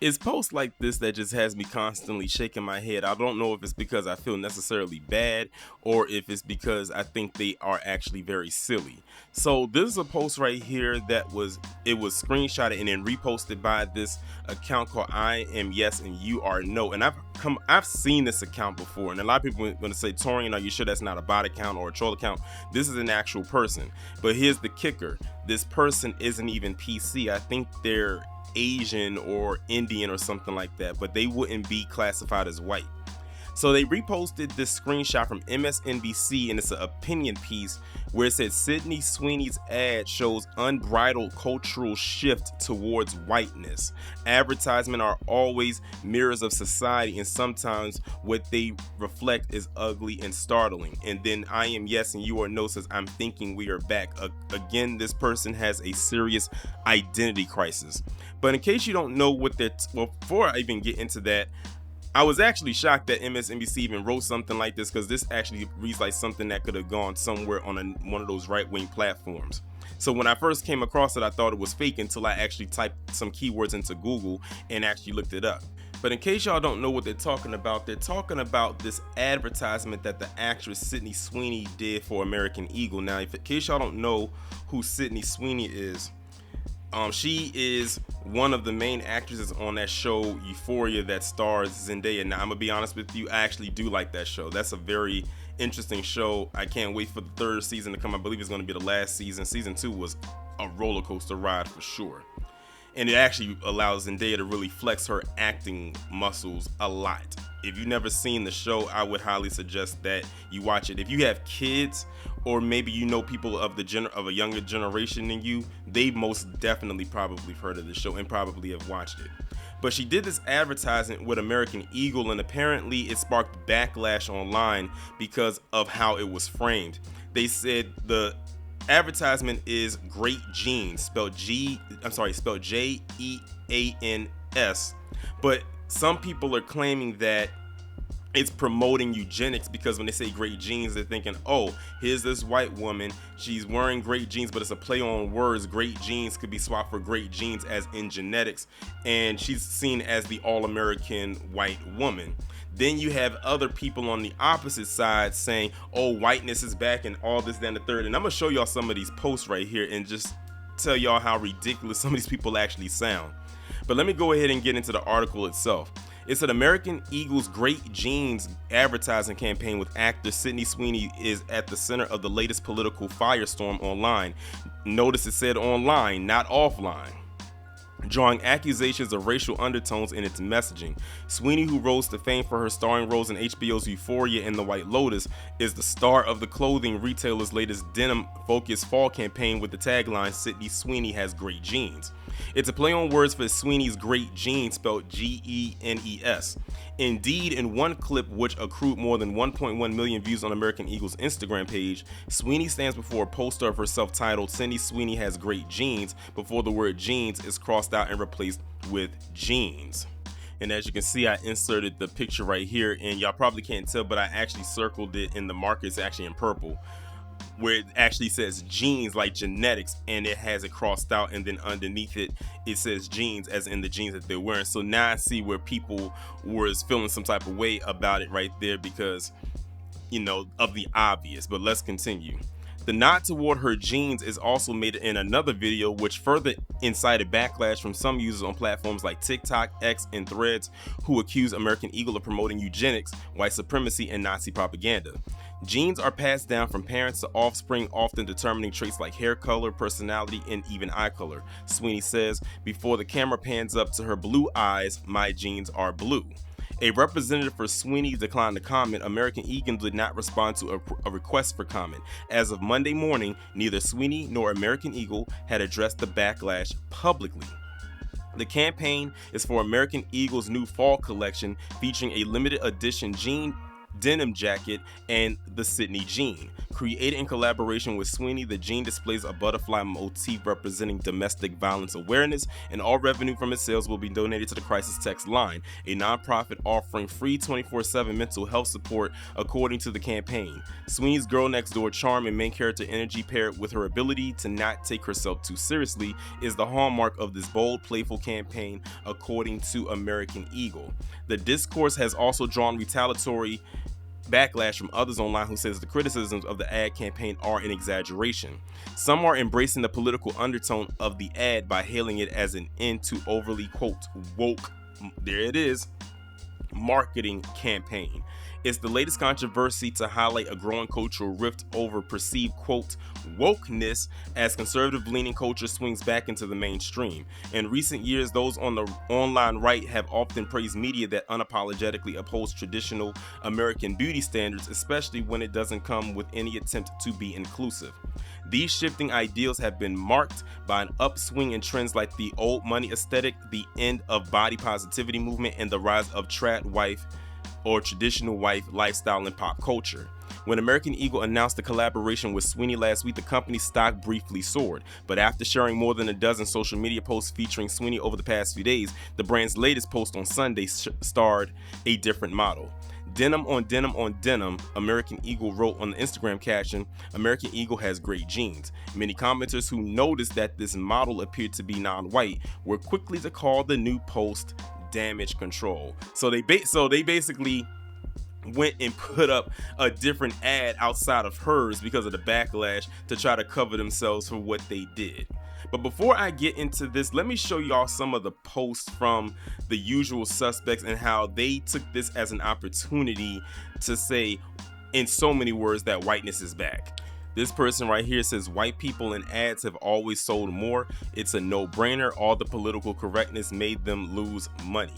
It's posts like this that just has me constantly shaking my head. I don't know if it's because I feel necessarily bad or if it's because I think they are actually very silly. So this is a post right here that was screenshotted and then reposted by this account called I am yes and you are no. And I've seen this account before, and a lot of people are going to say, Torian, are you sure that's not a bot account or a troll account? This is an actual person. But here's the kicker: this person isn't even PC. I think they're Asian or Indian or something like that, but they wouldn't be classified as white. So they reposted this screenshot from MSNBC, and it's an opinion piece where it said Sydney Sweeney's ad shows unbridled cultural shift towards whiteness. Advertisements are always mirrors of society, and sometimes what they reflect is ugly and startling. And then I am yes and you are no says I'm thinking we are back. Again, this person has a serious identity crisis. But in case you don't know what before I even get into that, I was actually shocked that MSNBC even wrote something like this, because this actually reads like something that could have gone somewhere on one of those right-wing platforms. So when I first came across it, I thought it was fake until I actually typed some keywords into Google and actually looked it up. But in case y'all don't know what they're talking about this advertisement that the actress Sydney Sweeney did for American Eagle. Now, in case y'all don't know who Sydney Sweeney is, she is one of the main actresses on that show Euphoria that stars Zendaya. Now, I'm gonna be honest with you, I actually do like that show. That's a very interesting show. I can't wait for the third season to come. I believe it's gonna be the last season. Season 2 was a roller coaster ride for sure. And it actually allows Zendaya to really flex her acting muscles a lot. If you've never seen the show, I would highly suggest that you watch it. If you have kids, or maybe you know people of a younger generation than you, they most definitely probably heard of the show and probably have watched it. But she did this advertisement with American Eagle, and apparently it sparked backlash online because of how it was framed. They said the advertisement is great genes, spelled Jeans, but some people are claiming that it's promoting eugenics, because when they say great genes, they're thinking, oh, here's this white woman, she's wearing great genes, but it's a play on words. Great genes could be swapped for great genes, as in genetics, and she's seen as the all-American white woman. Then you have other people on the opposite side saying, oh, whiteness is back and all this, then the third. And I'm gonna show y'all some of these posts right here and just tell y'all how ridiculous some of these people actually sound. But let me go ahead and get into the article itself. It's an American Eagle's Great Genes advertising campaign with actor Sydney Sweeney is at the center of the latest political firestorm online. Notice it said online, not offline, drawing accusations of racial undertones in its messaging. Sweeney, who rose to fame for her starring roles in HBO's Euphoria and The White Lotus, is the star of the clothing retailer's latest denim-focused fall campaign with the tagline, Sydney Sweeney has great genes. It's a play on words for Sweeney's great genes, spelled Genes. Indeed, in one clip which accrued more than 1.1 million views on American Eagle's Instagram page, Sweeney stands before a poster of herself titled Sydney Sweeney has great genes, before the word jeans is crossed out and replaced with jeans. And as you can see, I inserted the picture right here, and y'all probably can't tell, but I actually circled it in the marker. It's actually in purple, where it actually says genes, like genetics, and it has it crossed out, and then underneath it says jeans, as in the jeans that they're wearing. So now I see where people was feeling some type of way about it right there, because of the obvious. But let's continue. The nod toward her genes is also made in another video, which further incited backlash from some users on platforms like TikTok, X, and Threads, who accuse American Eagle of promoting eugenics, white supremacy, and Nazi propaganda. Genes are passed down from parents to offspring, often determining traits like hair color, personality, and even eye color, Sweeney says. Before the camera pans up to her blue eyes, my genes are blue. A representative for Sweeney declined to comment. American Eagle did not respond to a request for comment. As of Monday morning, neither Sweeney nor American Eagle had addressed the backlash publicly. The campaign is for American Eagle's new fall collection, featuring a limited edition jean denim jacket and the Sydney Jean. Created in collaboration with Sweeney, the jean displays a butterfly motif representing domestic violence awareness, and all revenue from its sales will be donated to the Crisis Text Line, a nonprofit offering free 24/7 mental health support according to the campaign. Sweeney's girl next door charm and main character energy paired with her ability to not take herself too seriously is the hallmark of this bold, playful campaign, according to American Eagle. The discourse has also drawn retaliatory backlash from others online who says the criticisms of the ad campaign are an exaggeration. Some are embracing the political undertone of the ad by hailing it as an end to overly, quote, woke, there it is, marketing campaign. It's the latest controversy to highlight a growing cultural rift over perceived, quote, wokeness as conservative-leaning culture swings back into the mainstream. In recent years, those on the online right have often praised media that unapologetically upholds traditional American beauty standards, especially when it doesn't come with any attempt to be inclusive. These shifting ideals have been marked by an upswing in trends like the old money aesthetic, the end of body positivity movement, and the rise of trad wife or traditional wife lifestyle in pop culture. When American Eagle announced the collaboration with Sweeney last week, the company's stock briefly soared. But after sharing more than a dozen social media posts featuring Sweeney over the past few days, the brand's latest post on Sunday starred a different model. Denim on denim on denim, American Eagle wrote on the Instagram caption, American Eagle has great jeans. Many commenters who noticed that this model appeared to be non-white were quickly to call the new post damage control. So they basically went and put up a different ad outside of hers because of the backlash to try to cover themselves for what they did. But before I get into this, let me show y'all some of the posts from the usual suspects and how they took this as an opportunity to say in so many words that whiteness is back. This person right here says white people in ads have always sold more. It's a no-brainer. All the political correctness made them lose money.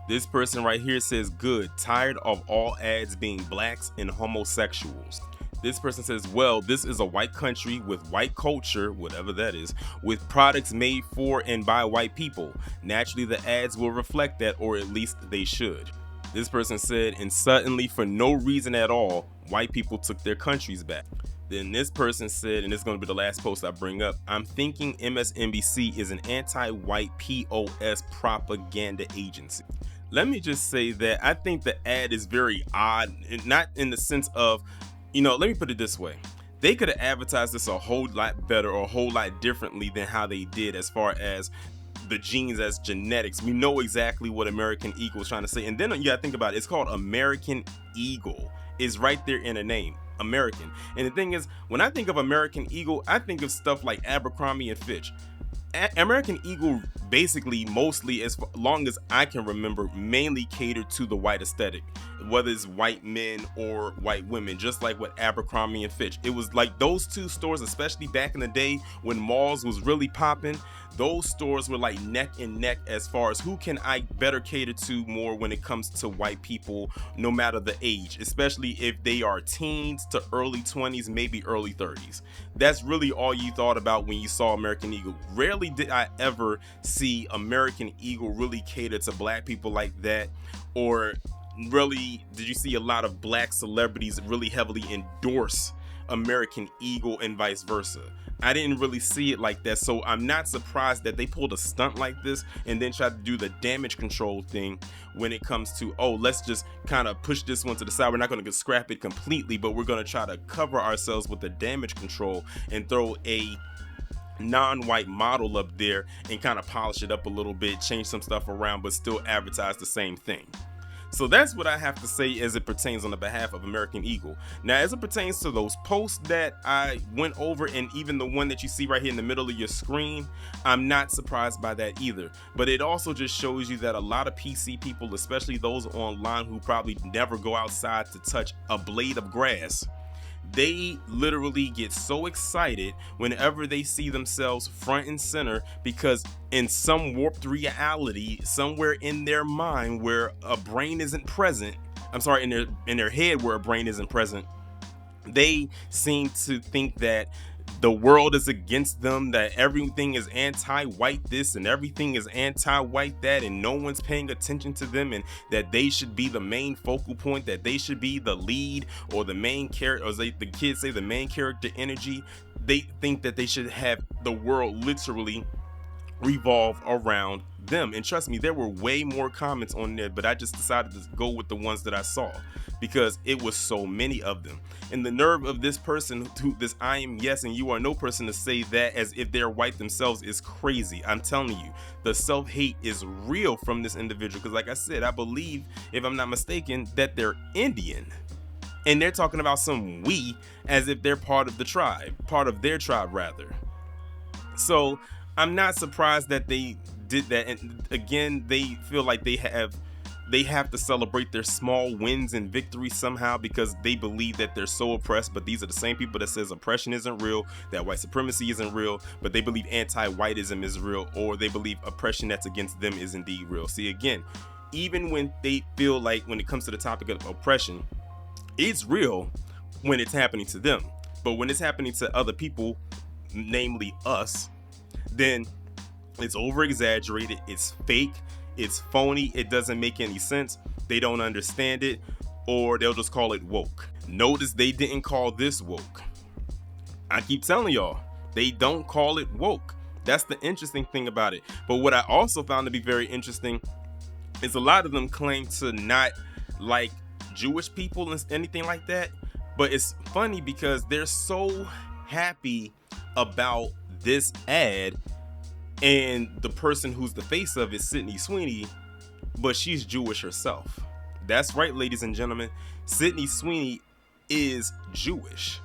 This person right here says good. Tired of all ads being blacks and homosexuals. This person says, well, this is a white country with white culture, whatever that is, with products made for and by white people. Naturally, the ads will reflect that, or at least they should. This person said, and suddenly, for no reason at all, white people took their countries back. Then this person said, and this is going to be the last post I bring up, I'm thinking MSNBC is an anti-white POS propaganda agency. Let me just say that I think the ad is very odd, not in the sense of, let me put it this way. They could have advertised this a whole lot better or a whole lot differently than how they did as far as the genes as genetics. We know exactly what American Eagle is trying to say. And then you gotta think about it. It's called American Eagle. It's right there in the name. American. And the thing is, when I think of American Eagle, I think of stuff like Abercrombie and Fitch. American Eagle basically, mostly, as long as I can remember, mainly catered to the white aesthetic, whether it's white men or white women, just like with Abercrombie and Fitch. It was like those two stores, especially back in the day when malls was really popping, those stores were like neck and neck as far as who can I better cater to more when it comes to white people, no matter the age, especially if they are teens to early 20s, maybe early 30s. That's really all you thought about when you saw American Eagle. Rarely did I ever see American Eagle really cater to black people like that, or really did you see a lot of black celebrities really heavily endorse American Eagle and vice versa. I didn't really see it like that, so I'm not surprised that they pulled a stunt like this and then tried to do the damage control thing when it comes to, oh, let's just kind of push this one to the side. We're not going to scrap it completely, but we're going to try to cover ourselves with the damage control and throw a non-white model up there and kind of polish it up a little bit, change some stuff around, but still advertise the same thing. So that's what I have to say as it pertains on the behalf of American Eagle. Now, as it pertains to those posts that I went over, and even the one that you see right here in the middle of your screen, I'm not surprised by that either. But it also just shows you that a lot of PC people, especially those online who probably never go outside to touch a blade of grass, they literally get so excited whenever they see themselves front and center, because in some warped reality somewhere in their mind where a brain isn't present, in their head where a brain isn't present, they seem to think that the world is against them, that everything is anti-white this and everything is anti-white that, and no one's paying attention to them, and that they should be the main focal point, that they should be the lead or the main character, or the kids say the main character energy. They think that they should have the world literally revolve around them. And trust me, there were way more comments on there, but I just decided to go with the ones that I saw because it was so many of them. And the nerve of this person, this I am yes and you are no person, to say that as if they're white themselves is crazy. I'm telling you, the self-hate is real from this individual, because like I said, I believe, if I'm not mistaken, that they're Indian. And they're talking about some we as if they're part of the tribe, part of their tribe rather. So I'm not surprised that they did that. And again, they feel like they have to celebrate their small wins and victories somehow, because they believe that they're so oppressed. But these are the same people that says oppression isn't real, that white supremacy isn't real, but they believe anti-whiteism is real, or they believe oppression that's against them is indeed real. See, again, even when they feel like, when it comes to the topic of oppression, it's real when it's happening to them. But when it's happening to other people, namely us, then it's over exaggerated, it's fake, it's phony, it doesn't make any sense, they don't understand it, or they'll just call it woke. Notice they didn't call this woke. I keep telling y'all, they don't call it woke. That's the interesting thing about it. But what I also found to be very interesting is a lot of them claim to not like Jewish people and anything like that. But it's funny because they're so happy about this ad, and the person who's the face of it, Sydney Sweeney, but she's Jewish herself. That's right, ladies and gentlemen, Sydney Sweeney is Jewish.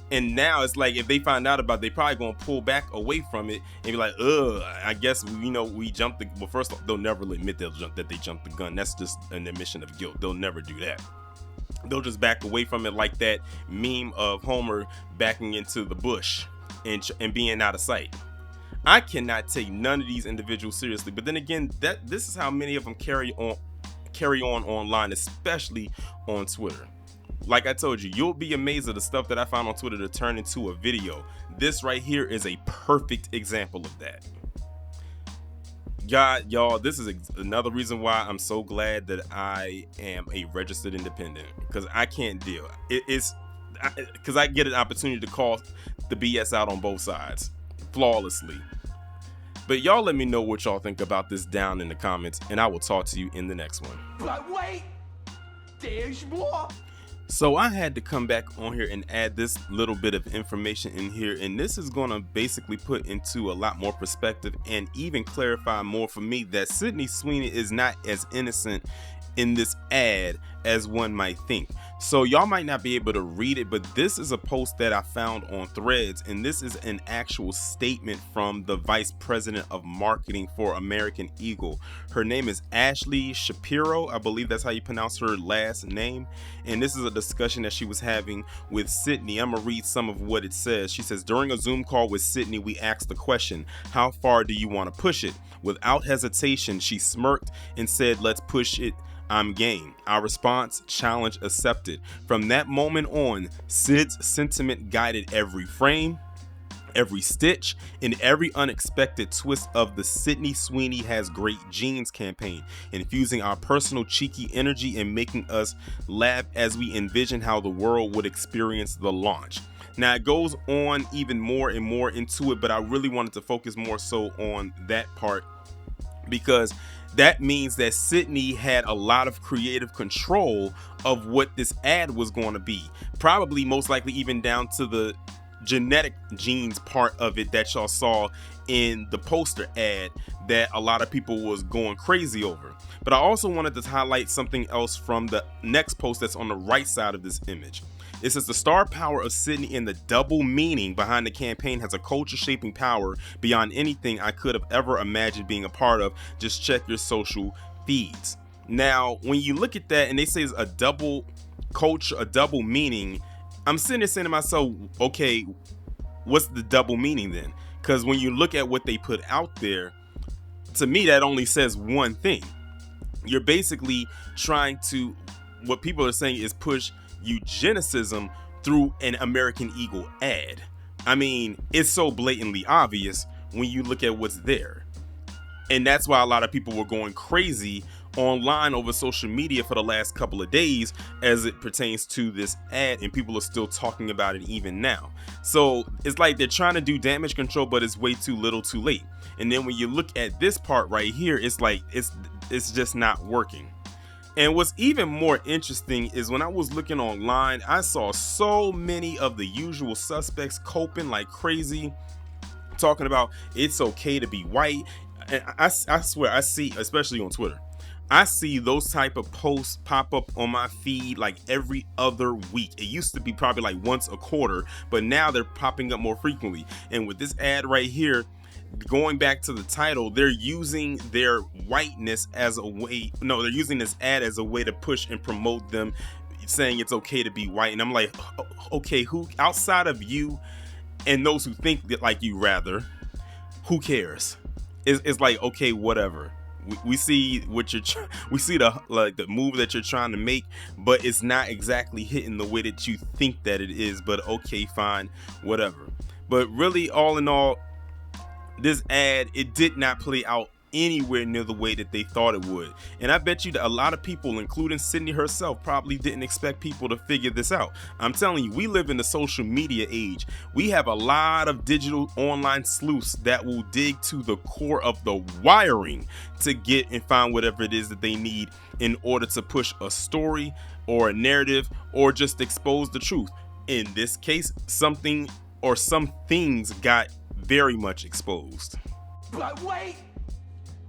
And now it's like, if they find out about it, they probably gonna pull back away from it and be like, I guess, we jumped the, well, first off, they'll never admit that they jumped the gun. That's just an admission of guilt. They'll never do that. They'll just back away from it, like that meme of Homer backing into the bush and being out of sight. I cannot take none of these individuals seriously. But then again, this is how many of them carry on online, especially on Twitter. Like I told you, you'll be amazed at the stuff that I found on Twitter to turn into a video. This right here is a perfect example of that. God, y'all, this is another reason why I'm so glad that I am a registered independent, because I can't deal. Because I get an opportunity to call the BS out on both sides flawlessly. But y'all let me know what y'all think about this down in the comments, and I will talk to you in the next one. But wait, there's more. So I had to come back on here and add this little bit of information in here, and this is going to basically put into a lot more perspective and even clarify more for me that Sydney Sweeney is not as innocent in this ad as one might think. So y'all might not be able to read it, but this is a post that I found on Threads, and this is an actual statement from the vice president of marketing for American Eagle. Her name is Ashley Shapiro. I believe that's how you pronounce her last name. And this is a discussion that she was having with Sydney. I'm gonna read some of what it says. She says, during a Zoom call with Sydney, we asked the question, how far do you want to push it? Without hesitation, she smirked and said, let's push it. I'm game. Our response, challenge accepted. From that moment on, Sid's sentiment guided every frame, every stitch, and every unexpected twist of the Sydney Sweeney Has Great Genes campaign, infusing our personal cheeky energy and making us laugh as we envision how the world would experience the launch. Now it goes on even more and more into it, but I really wanted to focus more so on that part, because that means that Sydney had a lot of creative control of what this ad was going to be. Probably most likely even down to the genetic genes part of it that y'all saw in the poster ad that a lot of people was going crazy over. But I also wanted to highlight something else from the next post that's on the right side of this image. It says the star power of Sydney and the double meaning behind the campaign has a culture shaping power beyond anything I could have ever imagined being a part of. Just check your social feeds. Now, when you look at that and they say it's a double culture, a double meaning, I'm sitting there saying to myself, okay, what's the double meaning then? Because when you look at what they put out there, to me, that only says one thing. You're basically trying to, what people are saying is push eugenicism through an American Eagle ad. I mean, it's so blatantly obvious when you look at what's there. And that's why a lot of people were going crazy online over social media for the last couple of days as it pertains to this ad, and people are still talking about it even now. So it's like they're trying to do damage control, but it's way too little too late. And then when you look at this part right here, it's like it's just not working. And what's even more interesting is when I was looking online, I saw so many of the usual suspects coping like crazy, talking about it's okay to be white. And I swear I see, especially on Twitter, I see those type of posts pop up on my feed like every other week. It used to be probably like once a quarter, but now they're popping up more frequently. And with this ad right here, going back to the title, they're using their whiteness as a way, no, they're using this ad as a way to push and promote them, saying it's okay to be white. And I'm like, okay, who outside of you and those who think that like you rather, who cares? It's like, okay, whatever. We see what we see the move that you're trying to make, but it's not exactly hitting the way that you think that it is. But okay, fine, whatever. But really, all in all, this ad, it did not play out anywhere near the way that they thought it would. And I bet you that a lot of people, including Sydney herself, probably didn't expect people to figure this out. I'm telling you, we live in the social media age. We have a lot of digital online sleuths that will dig to the core of the wiring to get and find whatever it is that they need in order to push a story or a narrative or just expose the truth. In this case, something or some things got very much exposed. But wait,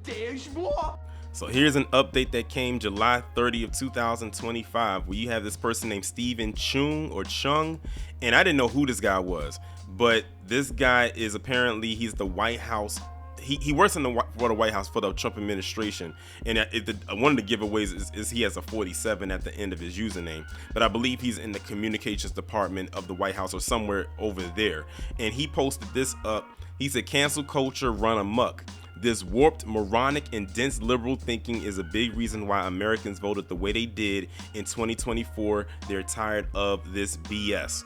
there's more. So here's an update that came July 30 of 2025, where you have this person named Stephen Chung, and I didn't know who this guy was, but this guy is apparently, he's the White House. He works for the White House for the Trump administration, and one of the giveaways is he has a 47 at the end of his username, but I believe he's in the communications department of the White House or somewhere over there. And he posted this up. He said, "Cancel culture run amok. This warped, moronic, and dense liberal thinking is a big reason why Americans voted the way they did in 2024. They're tired of this BS."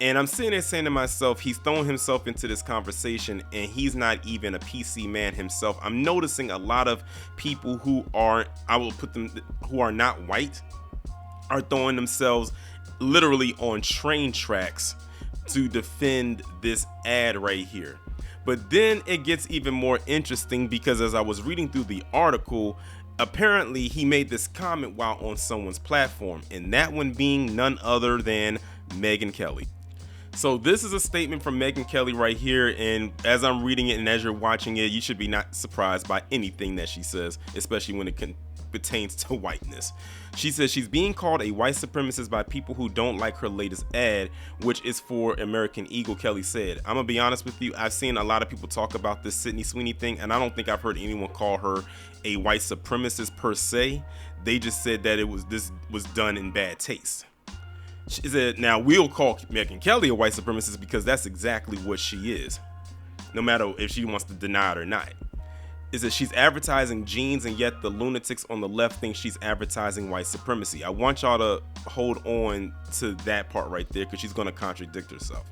And I'm sitting there saying to myself, he's throwing himself into this conversation, and he's not even a PC man himself. I'm noticing a lot of people who are, who are not white, are throwing themselves literally on train tracks to defend this ad right here. But then it gets even more interesting, because as I was reading through the article, apparently he made this comment while on someone's platform, and that one being none other than Megyn Kelly. So this is a statement from Megyn Kelly right here, and as I'm reading it and as you're watching it, you should be not surprised by anything that she says, especially when it pertains to whiteness. She says she's being called a white supremacist by people who don't like her latest ad, which is for American Eagle. Kelly said, "I'm gonna be honest with you, I've seen a lot of people talk about this Sydney Sweeney thing, and I don't think I've heard anyone call her a white supremacist per se. They just said that this was done in bad taste." She said, "Now we'll call Megyn Kelly a white supremacist because that's exactly what she is, no matter if she wants to deny it or not. Is that she's advertising genes, and yet the lunatics on the left think she's advertising white supremacy." I want y'all to hold on to that part right there, because she's going to contradict herself.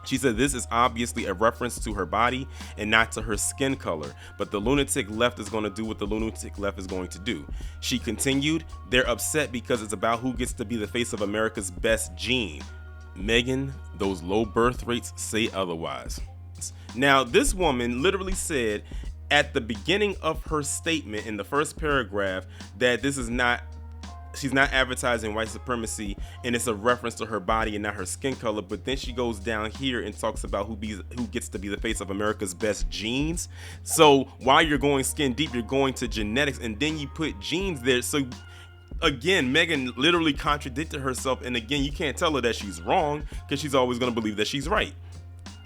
She said this is obviously a reference to her body and not to her skin color, but the lunatic left is going to do what the lunatic left is going to do. She continued, "They're upset because it's about who gets to be the face of America's best gene. Megyn, those low birth rates say otherwise." Now, this woman literally said at the beginning of her statement in the first paragraph that she's not advertising white supremacy, and it's a reference to her body and not her skin color. But then she goes down here and talks about who gets to be the face of America's best genes. So while you're going skin deep, you're going to genetics, and then you put genes there. So again, Megyn literally contradicted herself, and again, you can't tell her that she's wrong, because she's always going to believe that she's right.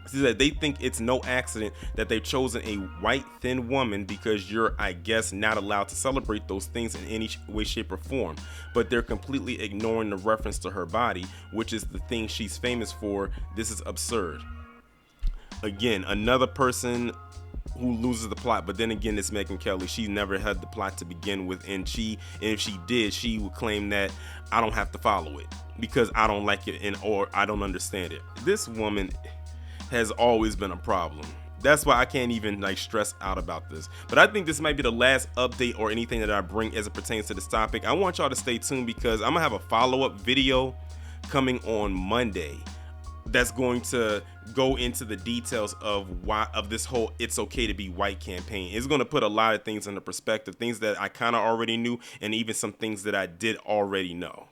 She said they think it's no accident that they've chosen a white, thin woman because you're, I guess, not allowed to celebrate those things in any way, shape, or form. But they're completely ignoring the reference to her body, which is the thing she's famous for. This is absurd. Again, another person who loses the plot. But then again, it's Megyn Kelly. She never had the plot to begin with, and if she did, she would claim that I don't have to follow it because I don't like it or I don't understand it. This woman, has always been a problem. That's why I can't even like stress out about this. But I think this might be the last update or anything that I bring as it pertains to this topic. I want y'all to stay tuned because I'm gonna have a follow-up video coming on Monday that's going to go into the details of this whole "It's Okay to Be White" campaign. It's going to put a lot of things into perspective, things that I kind of already knew, and even some things that I did already know.